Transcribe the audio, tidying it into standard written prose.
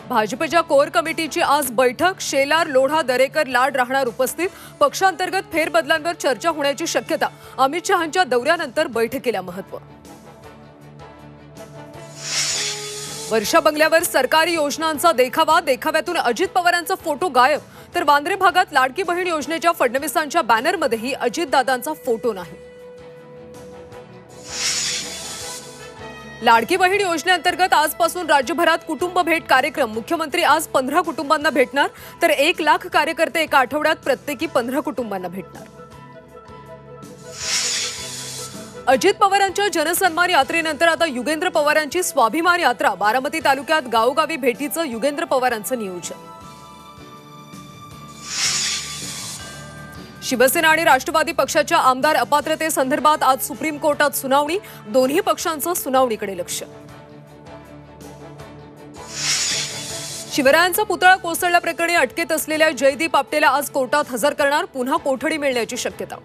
भाजपच्या कोर कमिटीची आज बैठक। शेलार, लोढा, दरेकर, लाड राहणार उपस्थित। पक्षांतर्गत फेरबदलांवर चर्चा होण्याची शक्यता। अमित शहांच्या दौऱ्यानंतर बैठकीला महत्त्व। वर्षा बंगल्यावर सरकारी योजनांचा देखावा। देखाव्यातून अजित पवारांचा फोटो गायब, तर वांद्रे भागात लाडकी बहीण योजनेच्या फडणवीसांच्या बॅनरमध्येही अजितदादांचा फोटो नाही। लाडकी बहीण योजनेअंतर्गत आजपासून राज्यभरात कुटुंब भेट कार्यक्रम। मुख्यमंत्री आज 15 कुटुंबांना भेटणार, तर 1 लाख कार्यकर्ते एका आठवड्यात प्रत्येकी 15 कुटुंबांना भेटणार। अजित पवारांच्या जनसन्मान यात्रेनंतर आता युगेंद्र पवारांची स्वाभिमान यात्रा। बारामती तालुक्यात गावोगावी भेटीचं युगेंद्र पवारांचं नियोजन। शिवसेना आणि राष्ट्रवादी पक्षाच्या आमदार अपात्रतेसंदर्भात आज सुप्रीम कोर्टात सुनावणी। दोन्ही पक्षांचं सुनावणीकडे लक्ष। शिवरायांचा पुतळा कोसळल्याप्रकरणी अटकेत असलेल्या जयदीप आपटेला आज कोर्टात हजर करणार। पुन्हा कोठडी मिळण्याची शक्यता।